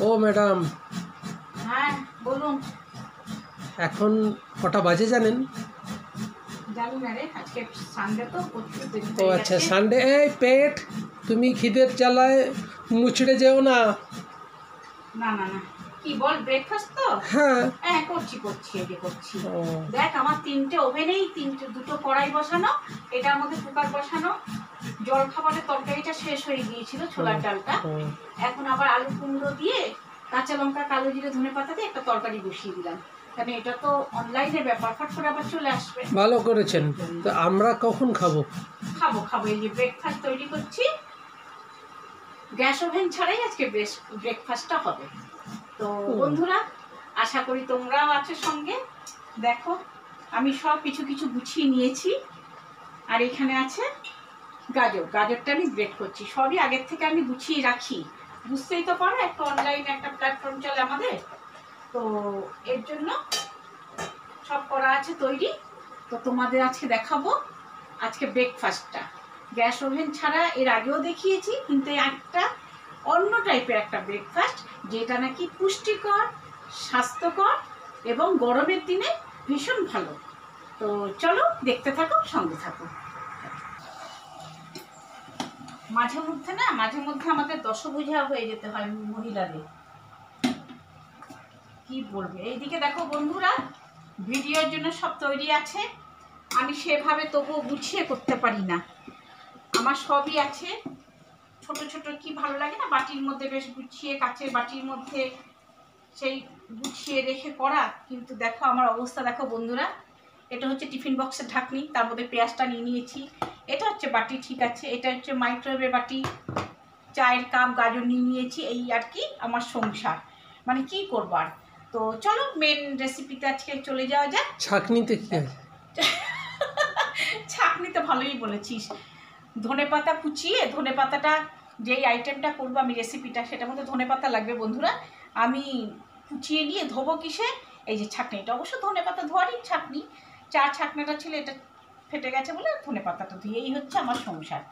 ও madam, হ্যাঁ বলুন। এখন কটা বাজে জানেন? জানি না রে, আজকে সানডে তো প্রচুর দেরি ও হয়ে আচ্ছা, গেছে। সানডে। এই পেট, তুমি খিদের জ্বালায় মুচড়ে যেও না। না না না, কি বল, ব্রেকফাস্ট তো? হ্যাঁ। হ্যাঁ করছি করছি, এই যে করছি। ও দেখ আমার তিনটে ওভেনেই দুটো কড়াই বসানো, এটার মধ্যে কুকার বসানো। জল খাবারের তরকারিটা শেষ হয়ে গিয়েছিল, ছোলার ডালটা। এখন আবার আলু কুমড়ো দিয়ে কাঁচা লঙ্কা কালো জিরে ধনে পাতা দিয়ে একটা তরকারি বসিয়ে দিলাম, কারণ এটা তো অনলাইনে ব্যাপার, ফট করে আবার চলে আসবে। ভালো করেছেন। তো আমরা কখন খাবো? খাবো খাবো, এই যে ব্রেকফাস্ট তৈরি করছি। গ্যাস ওভেন ছাড়াই আজকে ব্রেকফাস্টটা হবে। তো বন্ধুরা, আশা করি তোমরাও আছো সঙ্গে। দেখো আমি সব কিছু কিছু গুছিয়ে নিয়েছি। আর এখানে আছে গাজরটা আমি ব্রেক করছি। সবই আগের থেকে আমি গুছিয়ে রাখি, বুঝতেই তো পারো, একটা অনলাইনে একটা প্ল্যাটফর্ম চলে আমাদের, তো এর জন্য সব করা আছে তৈরি। তো তোমাদের আজকে দেখাবো আজকে ব্রেকফাস্টটা। গ্যাস ওভেন ছাড়া এর আগেও দেখিয়েছি, কিন্তু একটা অন্য টাইপের একটা ব্রেকফাস্ট, যেটা নাকি পুষ্টিকর, স্বাস্থ্যকর এবং গরমের দিনে ভীষণ ভালো। তো চলো দেখতে থাকো, সঙ্গে থাকো। মাঝে মধ্যে আমাদের দশভুজা হয়ে যেতে হয় মহিলাদের, কি বলবে। এইদিকে দেখো বন্ধুরা, ভিডিওর জন্য সব তৈরি আছে, আমি সেভাবে তবুও গুছিয়ে করতে পারি না। আমার সবই আছে ছোট ছোট, কি ভালো লাগে না বাটির মধ্যে বেশ গুছিয়ে, কাচের বাটির মধ্যে সেই গুছিয়ে রেখে করা। কিন্তু দেখো আমার অবস্থা দেখো বন্ধুরা, এটা হচ্ছে টিফিন বক্সের ঢাকনি, তার মধ্যে পেঁয়াজটা নিয়ে নিয়েছি। এটা হচ্ছে বাটি, ঠিক আছে, এটা হচ্ছে মাইক্রোওয়েভের বাটি, চায়ের কাপ, গাজর নিয়ে নিয়েছি। এই আর কি আমার সংসার, মানে কি করবার। তো চলো মেন রেসিপিতে আজকে চলে যাওয়া যাক। ছাঁকনিতে কি আছে? ছাঁকনিতে ভালোই বলেছিস। ধনেপাতা কুচিয়ে, ধনেপাতাটা যেই আইটেমটা করবো আমি রেসিপিটা, সেটার মধ্যে ধনেপাতা লাগবে বন্ধুরা। আমি কুচিয়ে নিয়ে ধোবো কিসে, এই যে ছাঁকনিটা, অবশ্য ধনেপাতা ধোয়ারই ছাঁকনি, চার ছাঁকনাটা ছিল, এটা ফেটে গেছে বলে ধনেপাতাটা ধুয়ে। এই হচ্ছে আমার সংসার।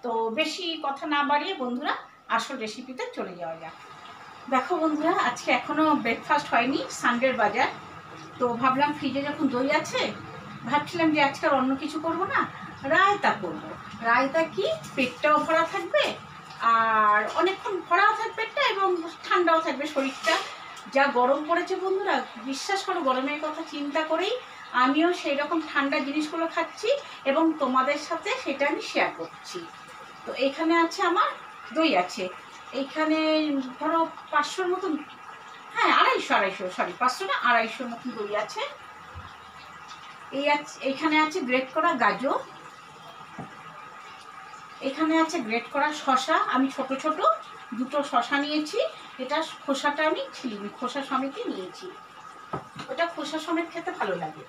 তো বেশি কথা না বাড়িয়ে বন্ধুরা আসল রেসিপিতে চলে যাওয়া যাক। দেখো বন্ধুরা, আজকে এখনও ব্রেকফাস্ট হয়নি, সানডের বাজার। তো ভাবলাম ফ্রিজে যখন দই আছে, ভাবছিলাম যে আজকাল অন্য কিছু করব না, রায়তা করব। রায়তা কি, পেটটাও ভরা থাকবে আর অনেকক্ষণ ভরাও থাকবে পেটটা, এবং ঠান্ডাও থাকবে শরীরটা। যা গরম পড়েছে বন্ধুরা, বিশ্বাস করো, গরমের কথা চিন্তা করেই আমিও সেই রকম ঠান্ডা জিনিসগুলো খাচ্ছি এবং তোমাদের সাথে সেটা আমি শেয়ার করছি। তো এখানে আছে আমার দই আছে, এইখানে ধরো 500-র মতন, হ্যাঁ 250 সরি 500 না, 250-র মতন দই আছে। এইখানে আছে গ্রেট করা গাজর, এখানে আছে গ্রেট করা শসা। আমি ছোট ছোট দুটো শসা নিয়েছি, এটা খোসাটা আমি ছিলিনি, খোসা সমেতই নিয়েছি, ওটা খোসা সমেত খেতে ভালো লাগে।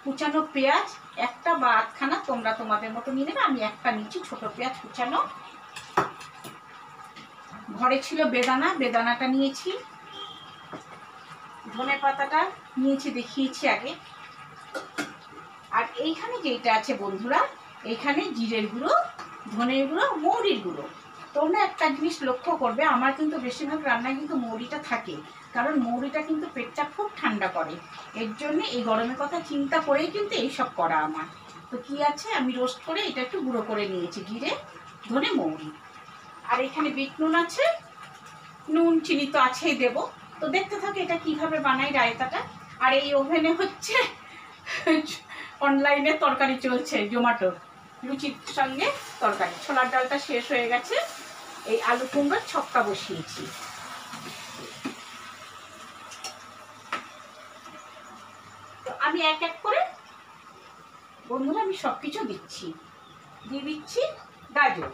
কুচানো পেঁয়াজ একটা বা আধখানা, তোমরা তোমাদের মতো নিয়ে নেবে, আমি একটা নিচ্ছি ছোট পেঁয়াজ কুচানো। ঘরে ছিল বেদানাটা নিয়েছি, ধনে পাতাটা নিয়েছি, দেখিয়েছি আগে। আর এইখানে যেটা আছে বন্ধুরা, এইখানে জিরের গুঁড়ো, ধনের গুঁড়ো, মৌরির গুঁড়ো। তোমরা একটা জিনিস লক্ষ্য করবে, আমার কিন্তু বেশিরভাগ রান্নায় কিন্তু মৌরিটা থাকে, কারণ মৌরিটা কিন্তু পেটটা খুব ঠান্ডা করে। এর জন্য এই গরমের কথা চিন্তা করেই কিন্তু এইসব করা আমার। তো কি আছে, আমি রোস্ট করে এটা একটু গুঁড়ো করে নিয়েছি, জিরে ধনে মৌরি। আর এখানে বিট নুন আছে, নুন চিনি তো আছেই, দেবো। তো দেখতে থাকে এটা কিভাবে বানাই রায়তাটা। আর এই ওভেনে হচ্ছে অনলাইনে তরকারি চলছে, জোম্যাটো, লুচির সঙ্গে তরকারি। ছোলার ডালটা শেষ হয়ে গেছে, এই আলু কুমড়োর ছক্কা বসিয়েছি। তো আমি এক এক করে বন্ধুরা আমি সব কিছু দিয়ে দিচ্ছি গাজর।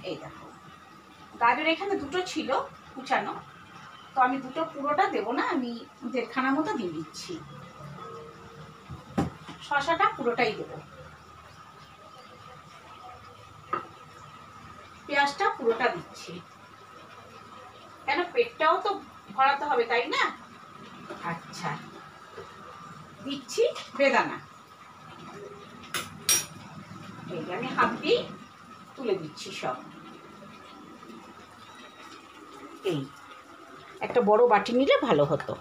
এই দেখো গাজর এখানে দুটো ছিল কুচানো, তো আমি দুটো পুরোটা দেবো না, আমি 1.5খানা মতো দিয়ে দিচ্ছি। শসাটা পুরোটাই দেবো, পেঁয়াজটা পুরোটা দিচ্ছি, কেন পেটটাও তো ভরাতে হবে তাই না। আচ্ছা, দিচ্ছি বেদানা, এই যে আমি হাত দিয়ে তুলে দিচ্ছি সব। এই একটা বড় বাটি নিলে ভালো হতো,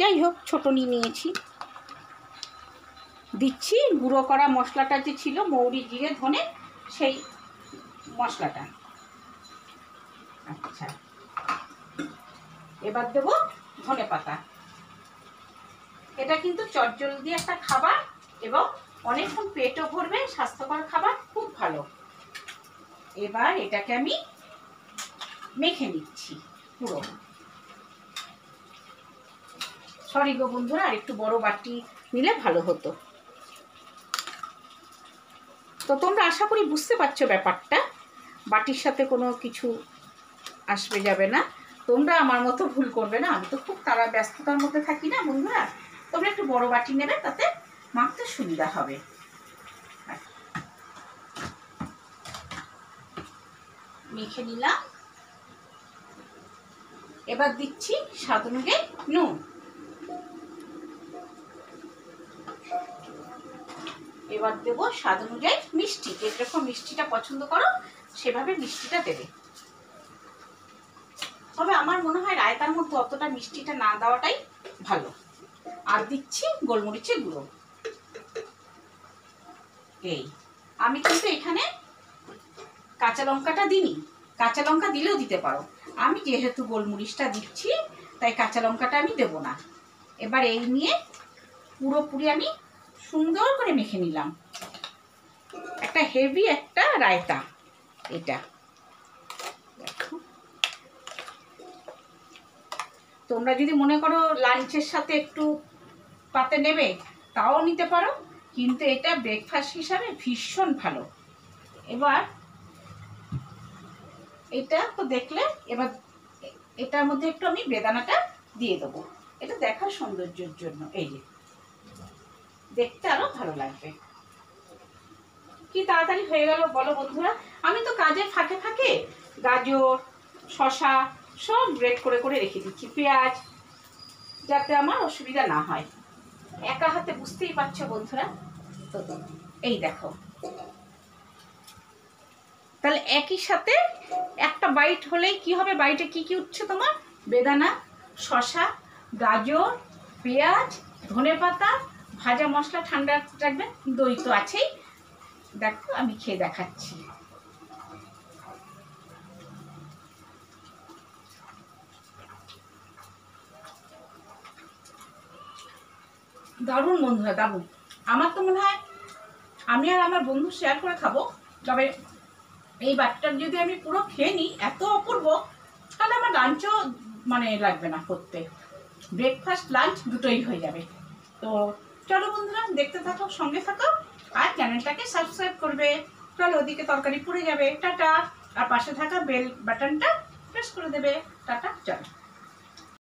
যাই হোক ছোটো নিয়েছি। দিচ্ছি গুঁড়ো করা মশলাটা যে ছিল মৌরি জিরে ধনে, সেই মশলাটা। আচ্ছা, এবার দেবো ধনে পাতা। এটা কিন্তু চটজলদি একটা খাবার এবং অনেকক্ষণ পেটও ভরবে, স্বাস্থ্যকর খাবার, খুব ভালো। এবার এটাকে আমি মেখে নিচ্ছি পুরো। সরি গো বন্ধুরা, আর একটু বড় বাটি নিলে ভালো হতো। তো তোমরা আশা করি বুঝতে পারছো ব্যাপারটা, বাটির সাথে কোনো কিছু আসবে যাবে না। তোমরা আমার মতো ভুল করবে না, আমি তো খুব তারা ব্যস্ততার মধ্যে থাকি না বন্ধুরা। তোমরা একটু বড় বাটি নেবে, তাতে মাখতে সুবিধা হবে। মেখে নিলাম। এবার দিচ্ছি স্বাদ অনুযায়ী নুন। এবার দেবো স্বাদ অনুযায়ী মিষ্টি, যেরকম মিষ্টিটা পছন্দ করো সেভাবে মিষ্টিটা দেবে। তবে আমার মনে হয় রায়তার মধ্যে অতটা মিষ্টিটা না দেওয়াটাই ভালো। আর দিচ্ছি গোলমরিচের গুঁড়ো। এই আমি কিন্তু এখানে কাঁচা লঙ্কাটা দিইনি, কাঁচা লঙ্কা দিলেও দিতে পারো। আমি যেহেতু গোলমরিচটা দিচ্ছি তাই কাঁচা লঙ্কাটা আমি দেবো না। এবার এই নিয়ে পুরোপুরি আমি সুন্দর করে মেখে নিলাম। একটা হেভি একটা রায়তা এটা। দেখো, তোমরা যদি মনে করো লাঞ্চের সাথে একটু পাতে নেবে তাও নিতে পারো, কিন্তু এটা ব্রেকফাস্ট হিসাবে ভীষণ ভালো। এবার এটা তো দেখলে, এবার এটার মধ্যে একটু আমি বেদানাটা দিয়ে দেবো, এটা দেখার সৌন্দর্যের জন্য। এই যে দেখতে আরো ভালো লাগবে। কি তাড়াতাড়ি হয়ে গেল বলো বন্ধুরা। আমি তো কাজের ফাঁকে ফাঁকে গাজর শসা সব গ্রেট করে করে রেখে দিচ্ছি, পেঁয়াজ, যাতে আমার অসুবিধা না হয়। একা হাতে বুঝতেই পারছো বন্ধুরা। তো এই দেখো, তাহলে একই সাথে একটা বাইট হলেই কি হবে, বাইটে কি কি উঠছে তোমার, বেদানা, শসা, গাজর, পেঁয়াজ, ধনেপাতা, ভাজা মশলা ঠান্ডা রাখবেন, দই তো আছেই। দেখো আমি খেয়ে দেখাচ্ছি। দারুণ বন্ধুরা, দারুণ। আমার তো মনে হয় আমি আর আমার বন্ধু শেয়ার করে খাবো। তবে এই বাটিটা যদি আমি পুরো খেয়ে নিই, এত অপূর্ব, তাহলে আমার লাঞ্চও মানে লাগবে না করতে, ব্রেকফাস্ট লাঞ্চ দুটোই হয়ে যাবে। তো চলো বন্ধুরা, দেখতে থাকো, সঙ্গে থাকো, আর চ্যানেলটাকে সাবস্ক্রাইব করবে। চলো, ওদিকে তরকারি পুড়ে যাবে, টাটা। আর পাশে থাকা বেল বাটনটা প্রেস করে দেবে, টাটা। চলো।